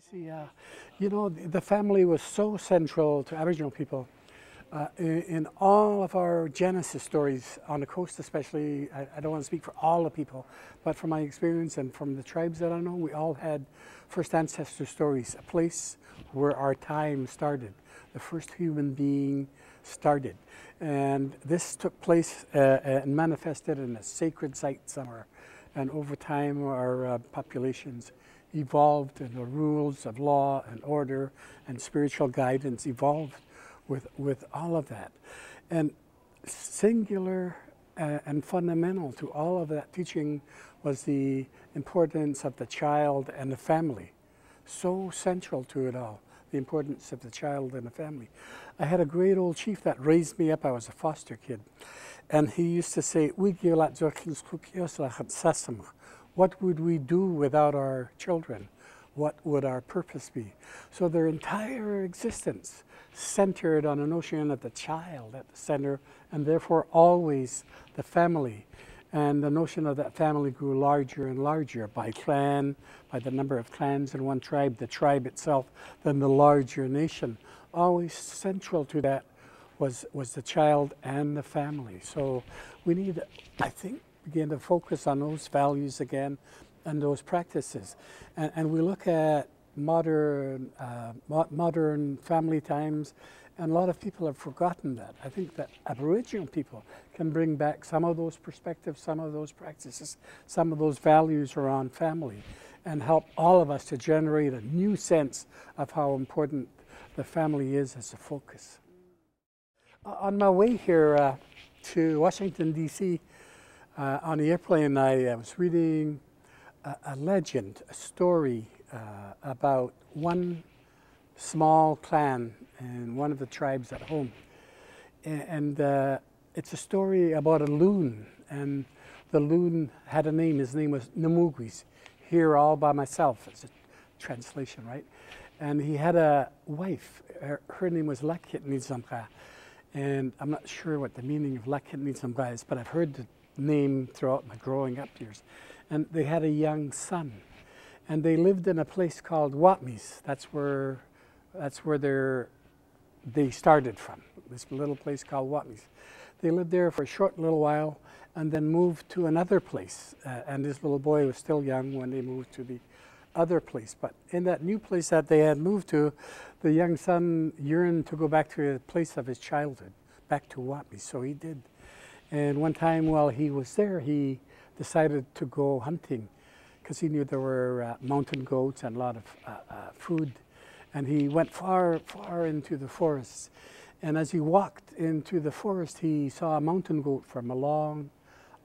See, you know, the family was so central to Aboriginal people. In all of our Genesis stories on the coast especially, I don't want to speak for all the people, but from my experience and from the tribes that I know, we all had first ancestor stories, a place where our time started, the first human being started. And this took place and manifested in a sacred site somewhere. And over time, our populations evolved, and the rules of law and order and spiritual guidance evolved with all of that. And singular and fundamental to all of that teaching was the importance of the child and the family. So central to it all, the importance of the child and the family. I had a great old chief that raised me up. I was a foster kid. And he used to say, what would we do without our children? What would our purpose be? So their entire existence centered on a notion of the child at the center, and therefore always the family. And the notion of that family grew larger and larger by clan, by the number of clans in one tribe, the tribe itself, then the larger nation. Always central to that was the child and the family. So we need, I think, begin to focus on those values again and those practices. And we look at modern family times, and a lot of people have forgotten that. I think that Aboriginal people can bring back some of those perspectives, some of those practices, some of those values around family, and help all of us to generate a new sense of how important the family is as a focus. On my way here to Washington, D.C., on the airplane, I was reading a legend, a story about one small clan in one of the tribes at home. And it's a story about a loon, and the loon had a name. His name was Namugwis, here all by myself. It's a translation, right? And he had a wife. Her name was Lakitnizamka. And I'm not sure what the meaning of Lakitnizamka is, but I've heard the name throughout my growing up years. And they had a young son, and they lived in a place called Watmis. That's where they started from, this little place called Watmis. They lived there for a short little while and then moved to another place. And this little boy was still young when they moved to the other place. But in that new place that they had moved to, the young son yearned to go back to the place of his childhood, back to Watmis. So he did. And one time while he was there, he decided to go hunting because he knew there were mountain goats and a lot of food. And he went far, far into the forest. And as he walked into the forest, he saw a mountain goat from a long,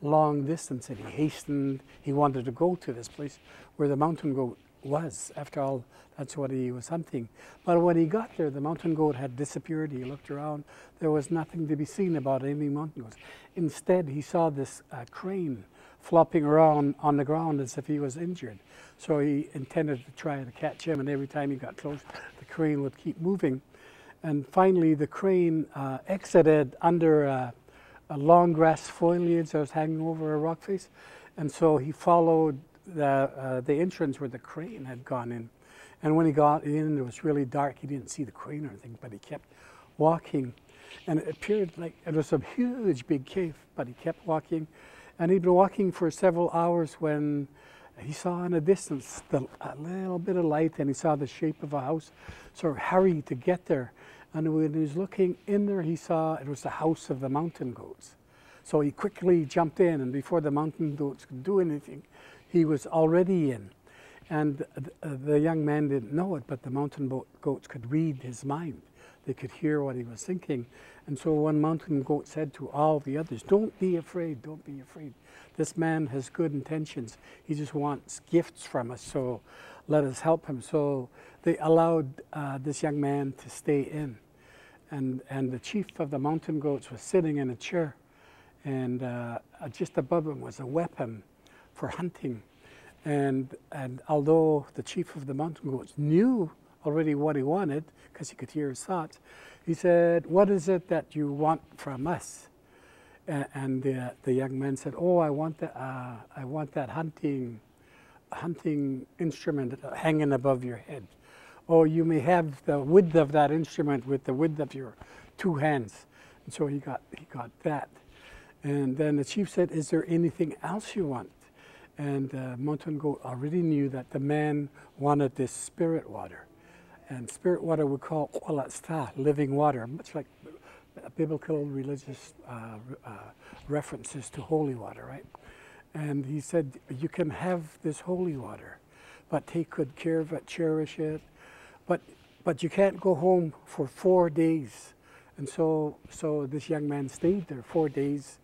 long distance, and he hastened. He wanted to go to this place where the mountain goat was. After all, that's what he was hunting. But when he got there, the mountain goat had disappeared. He looked around. There was nothing to be seen about any mountain goats. Instead, he saw this crane flopping around on the ground as if he was injured. So he intended to try to catch him, and every time he got close, the crane would keep moving. And finally, the crane exited under a long grass foliage that was hanging over a rock face. And so he followed the entrance where the crane had gone in. And when he got in, it was really dark. He didn't see the crane or anything, but he kept walking. And it appeared like it was a huge, big cave, but he kept walking. And he'd been walking for several hours when he saw in the distance a little bit of light, and he saw the shape of a house. So he hurried to get there. And when he was looking in there, he saw it was the house of the mountain goats. So he quickly jumped in, and before the mountain goats could do anything, he was already in. And the young man didn't know it, but the mountain goats could read his mind. They could hear what he was thinking. And so one mountain goat said to all the others, "Don't be afraid, don't be afraid. This man has good intentions. He just wants gifts from us, so let us help him." So they allowed this young man to stay in. And the chief of the mountain goats was sitting in a chair, and just above him was a weapon for hunting. And although the chief of the mountain goats knew already what he wanted, because he could hear his thoughts, he said, "What is it that you want from us?" And the young man said, "Oh, I want that hunting hunting instrument hanging above your head. Oh, you may have the width of that instrument with the width of your 2 hands. And so he got that. And then the chief said, is there anything else you want? And Mountain Goat already knew that the man wanted this spirit water. And spirit water we call Kwalatsta, living water, much like biblical religious references to holy water, right? And he said, you can have this holy water, but take good care of it, cherish it. But you can't go home for 4 days. And so this young man stayed there 4 days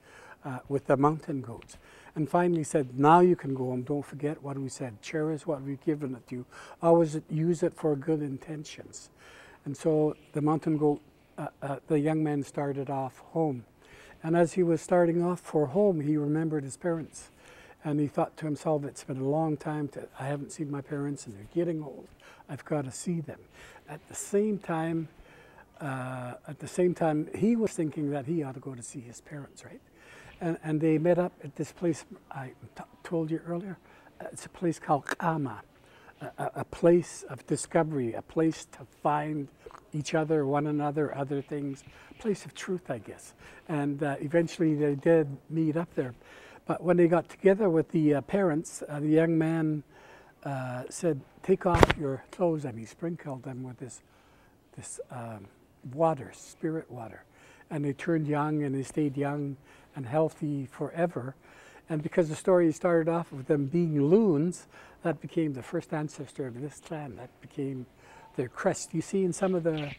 with the mountain goats. And finally said, now you can go home. Don't forget what we said. Cherish what we've given it to you. Always use it for good intentions. And so the mountain goat, the young man started off home. And as he was starting off for home, he remembered his parents. And he thought to himself, it's been a long time I haven't seen my parents, and they're getting old. I've got to see them. At the same time, he was thinking that he ought to go to see his parents, right? And they met up at this place I told you earlier. It's a place called Kama, a place of discovery, a place to find each other, one another, other things, a place of truth, I guess. And eventually they did meet up there. But when they got together with the parents, the young man said, take off your clothes, and he sprinkled them with this water, spirit water. And they turned young, and they stayed young and healthy forever. And because the story started off with them being loons, that became the first ancestor of this clan. That became their crest. You see in some of the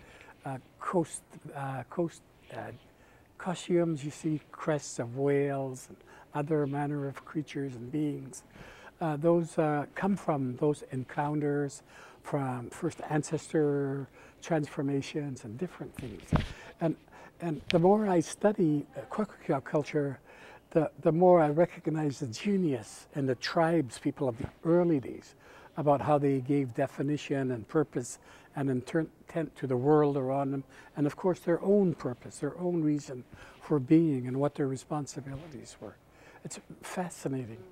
coast costumes, you see crests of whales and other manner of creatures and beings. Those come from those encounters, from first ancestor transformations and different things. And the more I study Kwakwaka'wakw culture, the more I recognize the genius and the tribes people of the early days about how they gave definition and purpose and intent to the world around them, and of course their own purpose, their own reason for being and what their responsibilities were. It's fascinating.